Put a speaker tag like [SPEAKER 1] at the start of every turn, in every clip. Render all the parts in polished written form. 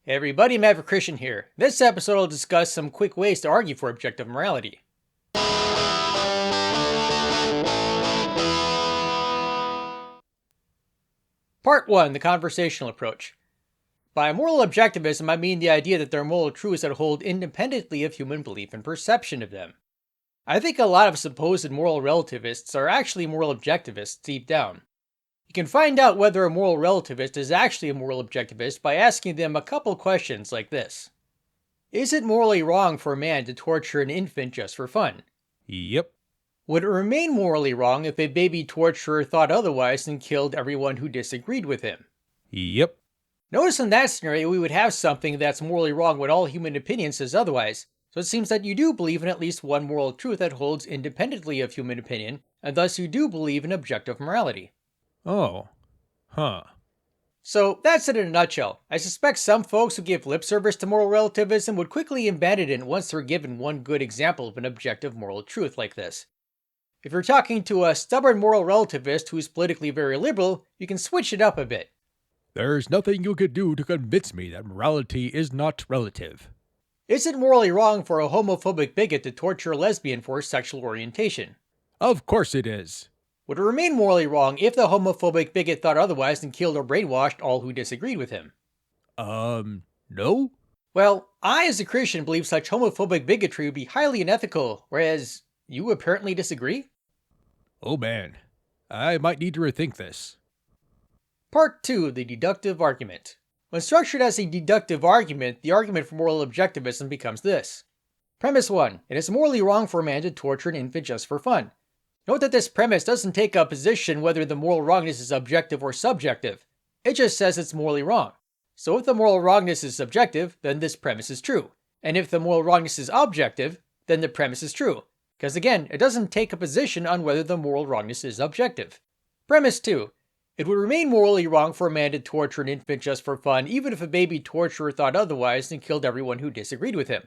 [SPEAKER 1] Hey everybody, Maverick Christian here. This episode will discuss some quick ways to argue for objective morality. Part 1, the conversational approach. By moral objectivism, I mean the idea that there are moral truths that hold independently of human belief and perception of them. I think a lot of supposed moral relativists are actually moral objectivists deep down. You can find out whether a moral relativist is actually a moral objectivist by asking them a couple questions like this. Is it morally wrong for a man to torture an infant just for fun?
[SPEAKER 2] Yep.
[SPEAKER 1] Would it remain morally wrong if a baby torturer thought otherwise and killed everyone who disagreed with him?
[SPEAKER 2] Yep.
[SPEAKER 1] Notice in that scenario we would have something that's morally wrong when all human opinion says otherwise, so it seems that you do believe in at least one moral truth that holds independently of human opinion, and thus you do believe in objective morality.
[SPEAKER 2] Oh. Huh.
[SPEAKER 1] So that's it in a nutshell. I suspect some folks who give lip service to moral relativism would quickly abandon it once they're given one good example of an objective moral truth like this. If you're talking to a stubborn moral relativist who's politically very liberal, you can switch it up a bit.
[SPEAKER 2] There's nothing you could do to convince me that morality is not relative.
[SPEAKER 1] Is it morally wrong for a homophobic bigot to torture a lesbian for her sexual orientation?
[SPEAKER 2] Of course it is.
[SPEAKER 1] Would it remain morally wrong if the homophobic bigot thought otherwise and killed or brainwashed all who disagreed with him?
[SPEAKER 2] No?
[SPEAKER 1] Well, I as a Christian believe such homophobic bigotry would be highly unethical, whereas you apparently disagree?
[SPEAKER 2] Oh man. I might need to rethink this.
[SPEAKER 1] Part 2, the deductive argument. When structured as a deductive argument, the argument for moral objectivism becomes this. Premise 1. It is morally wrong for a man to torture an infant just for fun. Note that this premise doesn't take a position whether the moral wrongness is objective or subjective. It just says it's morally wrong. So if the moral wrongness is subjective, then this premise is true. And if the moral wrongness is objective, then the premise is true. Because again, it doesn't take a position on whether the moral wrongness is objective. Premise 2. It would remain morally wrong for a man to torture an infant just for fun, even if a baby torturer thought otherwise and killed everyone who disagreed with him.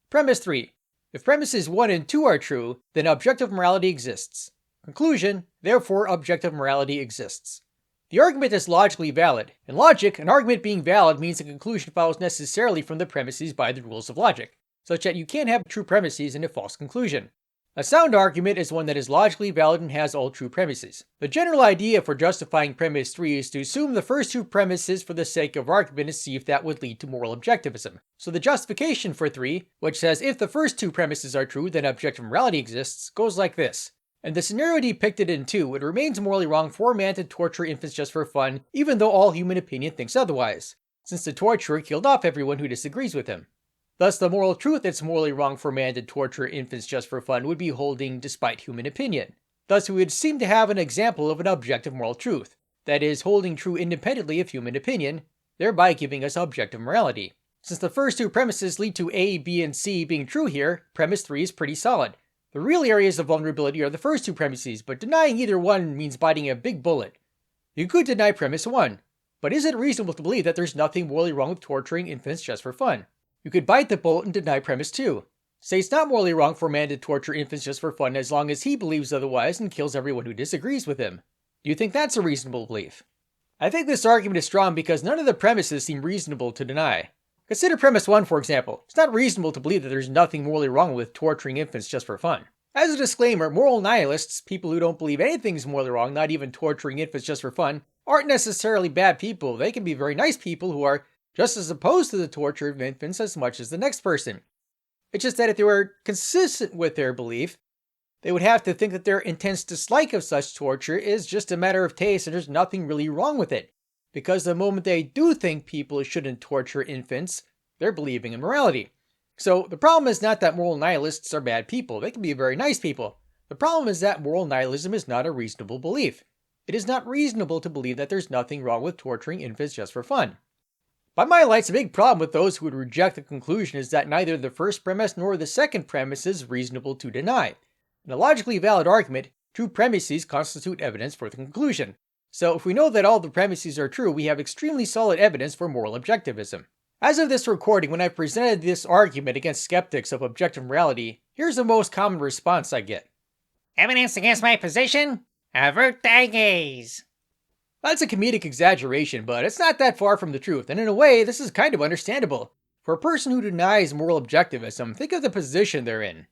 [SPEAKER 1] Premise 3. If premises 1 and 2 are true, then objective morality exists. Conclusion, therefore objective morality exists. The argument is logically valid. In logic, an argument being valid means a conclusion follows necessarily from the premises by the rules of logic, such that you can't have true premises and a false conclusion. A sound argument is one that is logically valid and has all true premises. The general idea for justifying premise 3 is to assume the first two premises for the sake of argument and see if that would lead to moral objectivism. So the justification for 3, which says if the first two premises are true then objective morality exists, goes like this. In the scenario depicted in 2, it remains morally wrong for a man to torture infants just for fun, even though all human opinion thinks otherwise, since the torturer killed off everyone who disagrees with him. Thus, the moral truth it's morally wrong for a man to torture infants just for fun would be holding despite human opinion. Thus, we would seem to have an example of an objective moral truth, that is, holding true independently of human opinion, thereby giving us objective morality. Since the first two premises lead to A, B, and C being true here, premise 3 is pretty solid. The real areas of vulnerability are the first two premises, but denying either one means biting a big bullet. You could deny premise 1, but is it reasonable to believe that there's nothing morally wrong with torturing infants just for fun? You could bite the bullet and deny premise 2. Say it's not morally wrong for a man to torture infants just for fun as long as he believes otherwise and kills everyone who disagrees with him. Do you think that's a reasonable belief? I think this argument is strong because none of the premises seem reasonable to deny. Consider premise 1, for example. It's not reasonable to believe that there's nothing morally wrong with torturing infants just for fun. As a disclaimer, moral nihilists, people who don't believe anything's morally wrong, not even torturing infants just for fun, aren't necessarily bad people. They can be very nice people who are just as opposed to the torture of infants as much as the next person. It's just that if they were consistent with their belief, they would have to think that their intense dislike of such torture is just a matter of taste and there's nothing really wrong with it. Because the moment they do think people shouldn't torture infants, they're believing in morality. So the problem is not that moral nihilists are bad people. They can be very nice people. The problem is that moral nihilism is not a reasonable belief. It is not reasonable to believe that there's nothing wrong with torturing infants just for fun. By my lights, a big problem with those who would reject the conclusion is that neither the first premise nor the second premise is reasonable to deny. In a logically valid argument, true premises constitute evidence for the conclusion. So if we know that all the premises are true, we have extremely solid evidence for moral objectivism. As of this recording, when I presented this argument against skeptics of objective morality, here's the most common response I get.
[SPEAKER 3] Evidence against my position? Avert thy gaze.
[SPEAKER 1] That's a comedic exaggeration, but it's not that far from the truth, and in a way, this is kind of understandable. For a person who denies moral objectivism, think of the position they're in.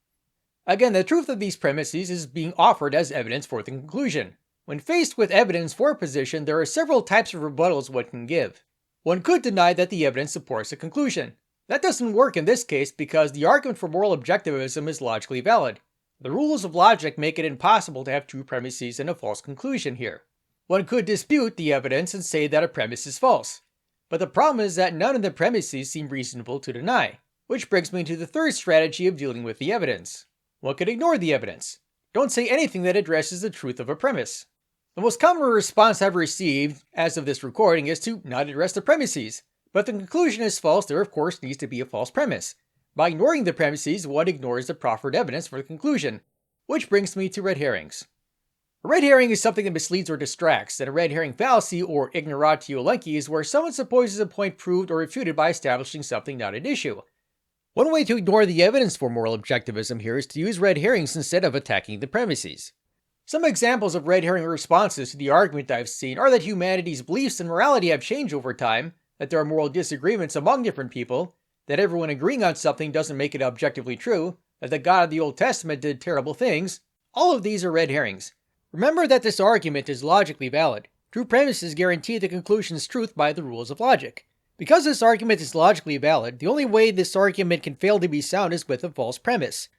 [SPEAKER 1] Again, the truth of these premises is being offered as evidence for the conclusion. When faced with evidence for a position, there are several types of rebuttals one can give. One could deny that the evidence supports a conclusion. That doesn't work in this case because the argument for moral objectivism is logically valid. The rules of logic make it impossible to have true premises and a false conclusion here. One could dispute the evidence and say that a premise is false. But the problem is that none of the premises seem reasonable to deny. Which brings me to the third strategy of dealing with the evidence. One could ignore the evidence. Don't say anything that addresses the truth of a premise. The most common response I've received as of this recording is to not address the premises. But if the conclusion is false, there of course needs to be a false premise. By ignoring the premises, one ignores the proffered evidence for the conclusion. Which brings me to red herrings. A red herring is something that misleads or distracts, and a red herring fallacy or ignoratio elenchi is where someone supposes a point proved or refuted by establishing something not at issue. One way to ignore the evidence for moral objectivism here is to use red herrings instead of attacking the premises. Some examples of red herring responses to the argument I've seen are that humanity's beliefs and morality have changed over time, that there are moral disagreements among different people, that everyone agreeing on something doesn't make it objectively true, that the God of the Old Testament did terrible things. All of these are red herrings. Remember that this argument is logically valid. True premises guarantee the conclusion's truth by the rules of logic. Because this argument is logically valid, the only way this argument can fail to be sound is with a false premise.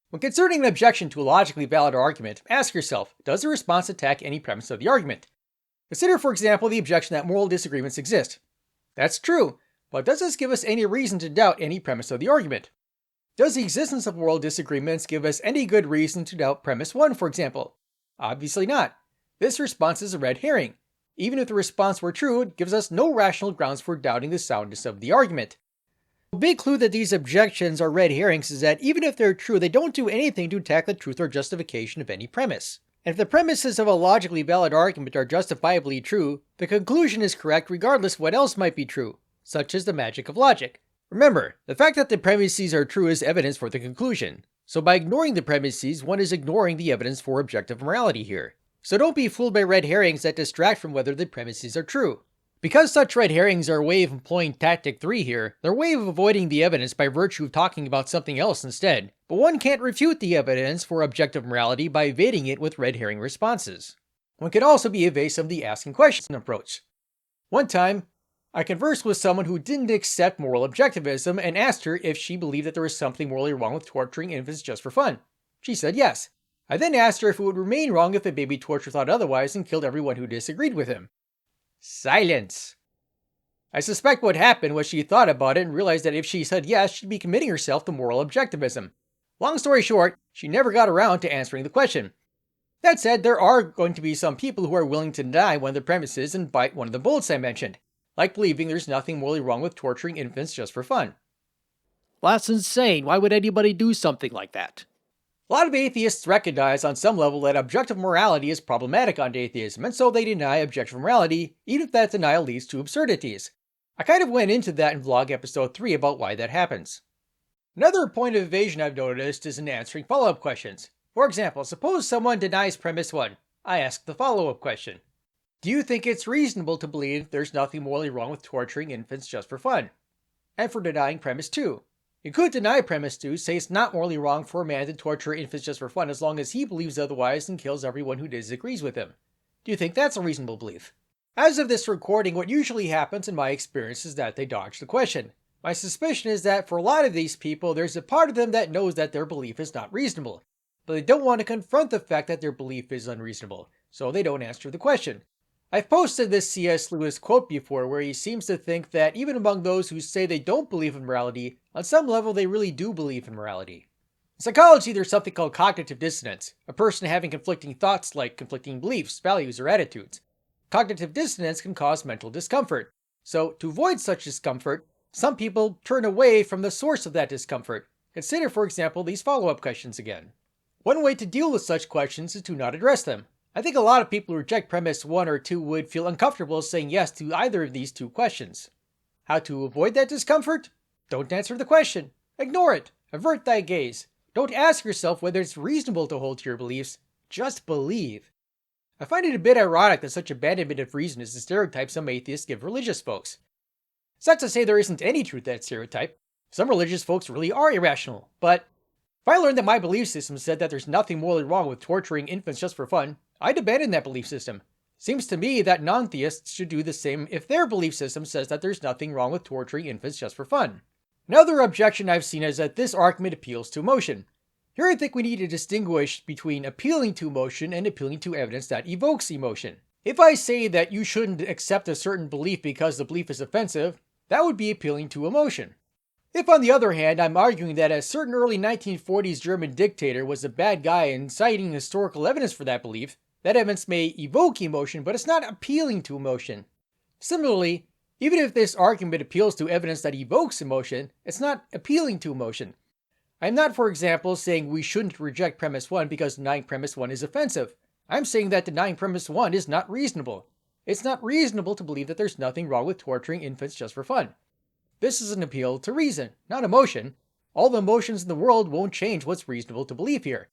[SPEAKER 1] When considering an objection to a logically valid argument, ask yourself, does the response attack any premise of the argument? Consider, for example, the objection that moral disagreements exist. That's true, but does this give us any reason to doubt any premise of the argument? Does the existence of moral disagreements give us any good reason to doubt premise 1, for example? Obviously not. This response is a red herring. Even if the response were true, it gives us no rational grounds for doubting the soundness of the argument. A big clue that these objections are red herrings is that even if they're true, they don't do anything to attack the truth or justification of any premise. And if the premises of a logically valid argument are justifiably true, the conclusion is correct regardless of what else might be true, such as the magic of logic. Remember, the fact that the premises are true is evidence for the conclusion. So by ignoring the premises, one is ignoring the evidence for objective morality here. So don't be fooled by red herrings that distract from whether the premises are true. Because such red herrings are a way of employing tactic 3 here, they're a way of avoiding the evidence by virtue of talking about something else instead. But one can't refute the evidence for objective morality by evading it with red herring responses. One can also be evasive of the asking questions approach. One time, I conversed with someone who didn't accept moral objectivism and asked her if she believed that there was something morally wrong with torturing infants just for fun. She said yes. I then asked her if it would remain wrong if a baby torturer thought otherwise and killed everyone who disagreed with him. Silence. I suspect what happened was she thought about it and realized that if she said yes, she'd be committing herself to moral objectivism. Long story short, she never got around to answering the question. That said, there are going to be some people who are willing to deny one of the premises and bite one of the bullets I mentioned, like believing there's nothing morally wrong with torturing infants just for fun.
[SPEAKER 3] That's insane. Why would anybody do something like that?
[SPEAKER 1] A lot of atheists recognize on some level that objective morality is problematic on atheism, and so they deny objective morality, even if that denial leads to absurdities. I kind of went into that in vlog episode 3 about why that happens. Another point of evasion I've noticed is in answering follow-up questions. For example, suppose someone denies premise 1. I ask the follow-up question. Do you think it's reasonable to believe there's nothing morally wrong with torturing infants just for fun? And for denying premise 2. You could deny premise 2, say it's not morally wrong for a man to torture infants just for fun as long as he believes otherwise and kills everyone who disagrees with him. Do you think that's a reasonable belief? As of this recording, what usually happens in my experience is that they dodge the question. My suspicion is that for a lot of these people, there's a part of them that knows that their belief is not reasonable, but they don't want to confront the fact that their belief is unreasonable, so they don't answer the question. I've posted this C.S. Lewis quote before where he seems to think that even among those who say they don't believe in morality, on some level they really do believe in morality. In psychology, there's something called cognitive dissonance, a person having conflicting thoughts like conflicting beliefs, values, or attitudes. Cognitive dissonance can cause mental discomfort. So, to avoid such discomfort, some people turn away from the source of that discomfort. Consider, for example, these follow-up questions again. One way to deal with such questions is to not address them. I think a lot of people who reject premise 1 or 2 would feel uncomfortable saying yes to either of these two questions. How to avoid that discomfort? Don't answer the question. Ignore it. Avert thy gaze. Don't ask yourself whether it's reasonable to hold to your beliefs. Just believe. I find it a bit ironic that such abandonment of reason is the stereotype some atheists give religious folks. It's not to say there isn't any truth to that stereotype. Some religious folks really are irrational, but if I learned that my belief system said that there's nothing morally wrong with torturing infants just for fun, I'd abandon that belief system. Seems to me that non-theists should do the same if their belief system says that there's nothing wrong with torturing infants just for fun. Another objection I've seen is that this argument appeals to emotion. Here I think we need to distinguish between appealing to emotion and appealing to evidence that evokes emotion. If I say that you shouldn't accept a certain belief because the belief is offensive, that would be appealing to emotion. If, on the other hand, I'm arguing that a certain early 1940s German dictator was a bad guy and citing historical evidence for that belief, that evidence may evoke emotion, but it's not appealing to emotion. Similarly, even if this argument appeals to evidence that evokes emotion, it's not appealing to emotion. I'm not, for example, saying we shouldn't reject premise 1 because denying premise 1 is offensive. I'm saying that denying premise 1 is not reasonable. It's not reasonable to believe that there's nothing wrong with torturing infants just for fun. This is an appeal to reason, not emotion. All the emotions in the world won't change what's reasonable to believe here.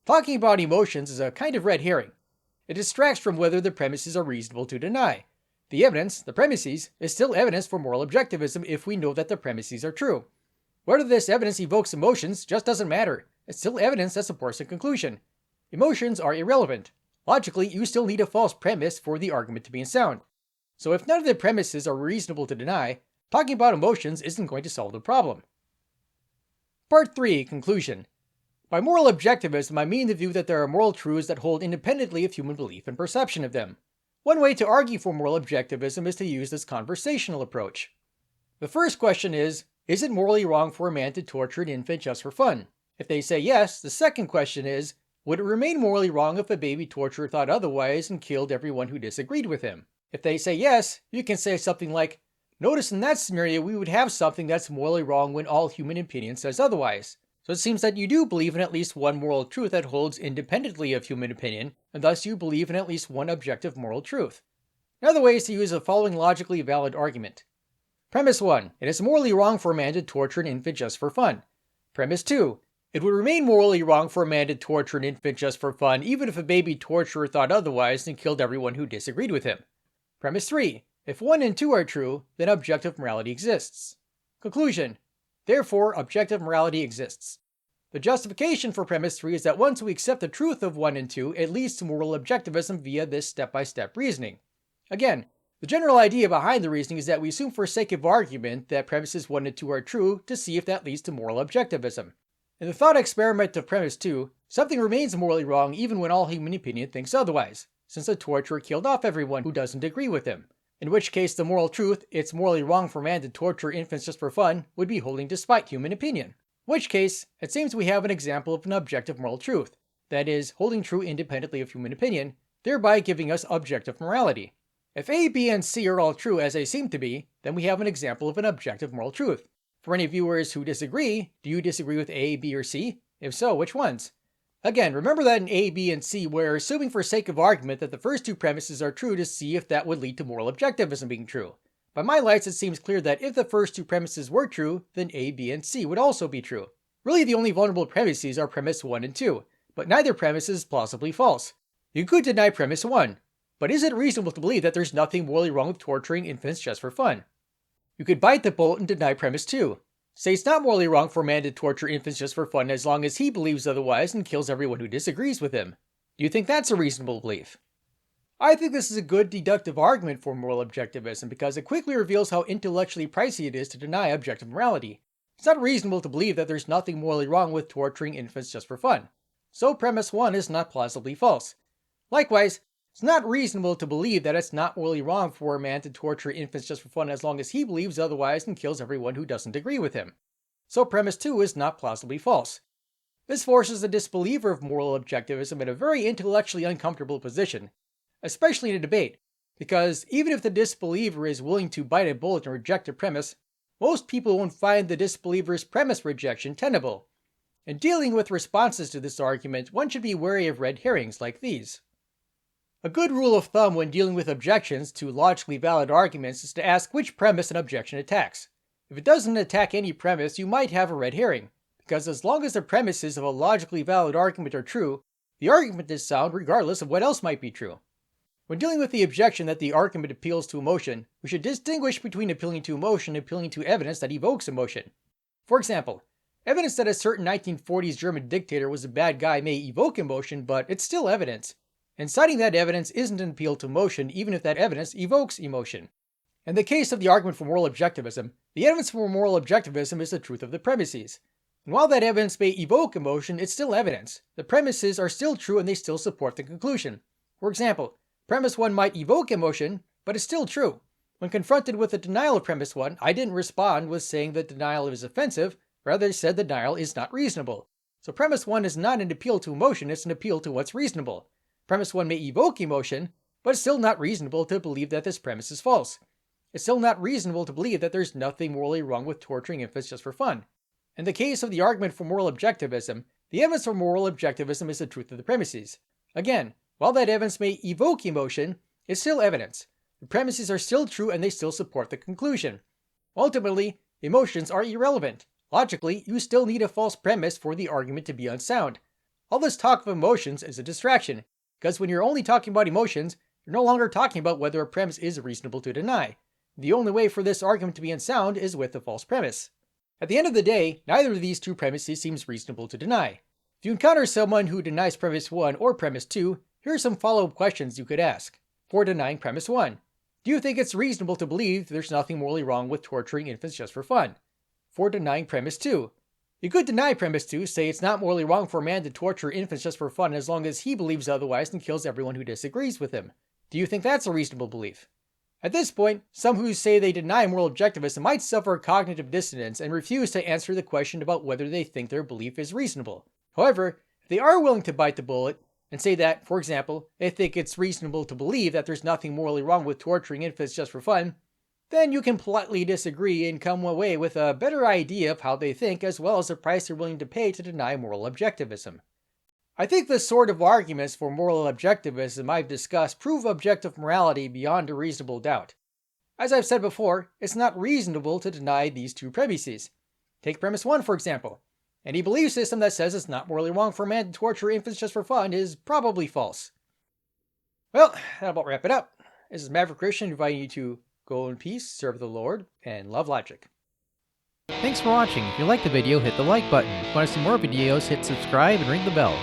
[SPEAKER 1] Talking about emotions is a kind of red herring. It distracts from whether the premises are reasonable to deny. The evidence, the premises, is still evidence for moral objectivism if we know that the premises are true. Whether this evidence evokes emotions just doesn't matter. It's still evidence that supports a conclusion. Emotions are irrelevant. Logically, you still need a false premise for the argument to be sound. So if none of the premises are reasonable to deny, talking about emotions isn't going to solve the problem. Part 3, Conclusion. By moral objectivism, I mean the view that there are moral truths that hold independently of human belief and perception of them. One way to argue for moral objectivism is to use this conversational approach. The first question is it morally wrong for a man to torture an infant just for fun? If they say yes, the second question is, would it remain morally wrong if a baby torturer thought otherwise and killed everyone who disagreed with him? If they say yes, you can say something like, notice in that scenario we would have something that's morally wrong when all human opinion says otherwise. So it seems that you do believe in at least one moral truth that holds independently of human opinion, and thus you believe in at least one objective moral truth. Another way is to use the following logically valid argument. Premise 1. It is morally wrong for a man to torture an infant just for fun. Premise 2. It would remain morally wrong for a man to torture an infant just for fun, even if a baby torturer thought otherwise and killed everyone who disagreed with him. Premise 3. If 1 and 2 are true, then objective morality exists. Conclusion. Therefore, objective morality exists. The justification for premise 3 is that once we accept the truth of 1 and 2, it leads to moral objectivism via this step-by-step reasoning. Again, the general idea behind the reasoning is that we assume for sake of argument that premises 1 and 2 are true to see if that leads to moral objectivism. In the thought experiment of premise 2, something remains morally wrong even when all human opinion thinks otherwise, since the torturer killed off everyone who doesn't agree with him. In which case the moral truth, it's morally wrong for man to torture infants just for fun, would be holding despite human opinion. In which case, it seems we have an example of an objective moral truth, that is, holding true independently of human opinion, thereby giving us objective morality. If A, B, and C are all true as they seem to be, then we have an example of an objective moral truth. For any viewers who disagree, do you disagree with A, B, or C? If so, which ones? Again, remember that in A, B, and C, we're assuming for sake of argument that the first two premises are true to see if that would lead to moral objectivism being true. By my lights, it seems clear that if the first two premises were true, then A, B, and C would also be true. Really, the only vulnerable premises are premise 1 and 2, but neither premise is plausibly false. You could deny premise 1, but is it reasonable to believe that there's nothing morally wrong with torturing infants just for fun? You could bite the bullet and deny premise 2. Say it's not morally wrong for a man to torture infants just for fun as long as he believes otherwise and kills everyone who disagrees with him. Do you think that's a reasonable belief? I think this is a good deductive argument for moral objectivism because it quickly reveals how intellectually pricey it is to deny objective morality. It's not reasonable to believe that there's nothing morally wrong with torturing infants just for fun. So premise 1 is not plausibly false. Likewise, it's not reasonable to believe that it's not morally wrong for a man to torture infants just for fun as long as he believes otherwise and kills everyone who doesn't agree with him. So premise 2 is not plausibly false. This forces the disbeliever of moral objectivism in a very intellectually uncomfortable position, especially in a debate, because even if the disbeliever is willing to bite a bullet and reject a premise, most people won't find the disbeliever's premise rejection tenable. In dealing with responses to this argument, one should be wary of red herrings like these. A good rule of thumb when dealing with objections to logically valid arguments is to ask which premise an objection attacks. If it doesn't attack any premise, you might have a red herring, because as long as the premises of a logically valid argument are true, The argument is sound regardless of what else might be true. When dealing with the objection that the argument appeals to emotion, we should distinguish between appealing to emotion and appealing to evidence that evokes emotion. For example, evidence that a certain 1940s German dictator was a bad guy may evoke emotion, but it's still evidence. And citing that evidence isn't an appeal to emotion, even if that evidence evokes emotion. In the case of the argument for moral objectivism, the evidence for moral objectivism is the truth of the premises. And while that evidence may evoke emotion, it's still evidence. The premises are still true and they still support the conclusion. For example, premise 1 might evoke emotion, but it's still true. When confronted with the denial of premise 1, I didn't respond with saying that denial is offensive, rather said the denial is not reasonable. So premise 1 is not an appeal to emotion, it's an appeal to what's reasonable. Premise 1 may evoke emotion, but it's still not reasonable to believe that this premise is false. It's still not reasonable to believe that there's nothing morally wrong with torturing infants just for fun. In the case of the argument for moral objectivism, the evidence for moral objectivism is the truth of the premises. Again, while that evidence may evoke emotion, it's still evidence. The premises are still true and they still support the conclusion. Ultimately, emotions are irrelevant. Logically, you still need a false premise for the argument to be unsound. All this talk of emotions is a distraction, because when you're only talking about emotions, you're no longer talking about whether a premise is reasonable to deny. The only way for this argument to be unsound is with a false premise. At the end of the day, neither of these two premises seems reasonable to deny. If you encounter someone who denies premise 1 or premise 2, here are some follow-up questions you could ask. For denying premise 1, do you think it's reasonable to believe there's nothing morally wrong with torturing infants just for fun? For denying premise 2, you could deny premise 2, say it's not morally wrong for a man to torture infants just for fun as long as he believes otherwise and kills everyone who disagrees with him. Do you think that's a reasonable belief? At this point, some who say they deny moral objectivism might suffer cognitive dissonance and refuse to answer the question about whether they think their belief is reasonable. However, if they are willing to bite the bullet and say that, for example, they think it's reasonable to believe that there's nothing morally wrong with torturing infants just for fun, then you can politely disagree and come away with a better idea of how they think as well as the price they're willing to pay to deny moral objectivism. I think the sort of arguments for moral objectivism I've discussed prove objective morality beyond a reasonable doubt. As I've said before, it's not reasonable to deny these two premises. Take premise 1, for example. Any belief system that says it's not morally wrong for a man to torture infants just for fun is probably false. Well, that'll about wrap it up. This is Maverick Christian inviting you to go in peace, serve the Lord, and love logic.
[SPEAKER 3] Thanks for watching. If you liked the video, hit the like button. If you want to see more videos, hit subscribe and ring the bell.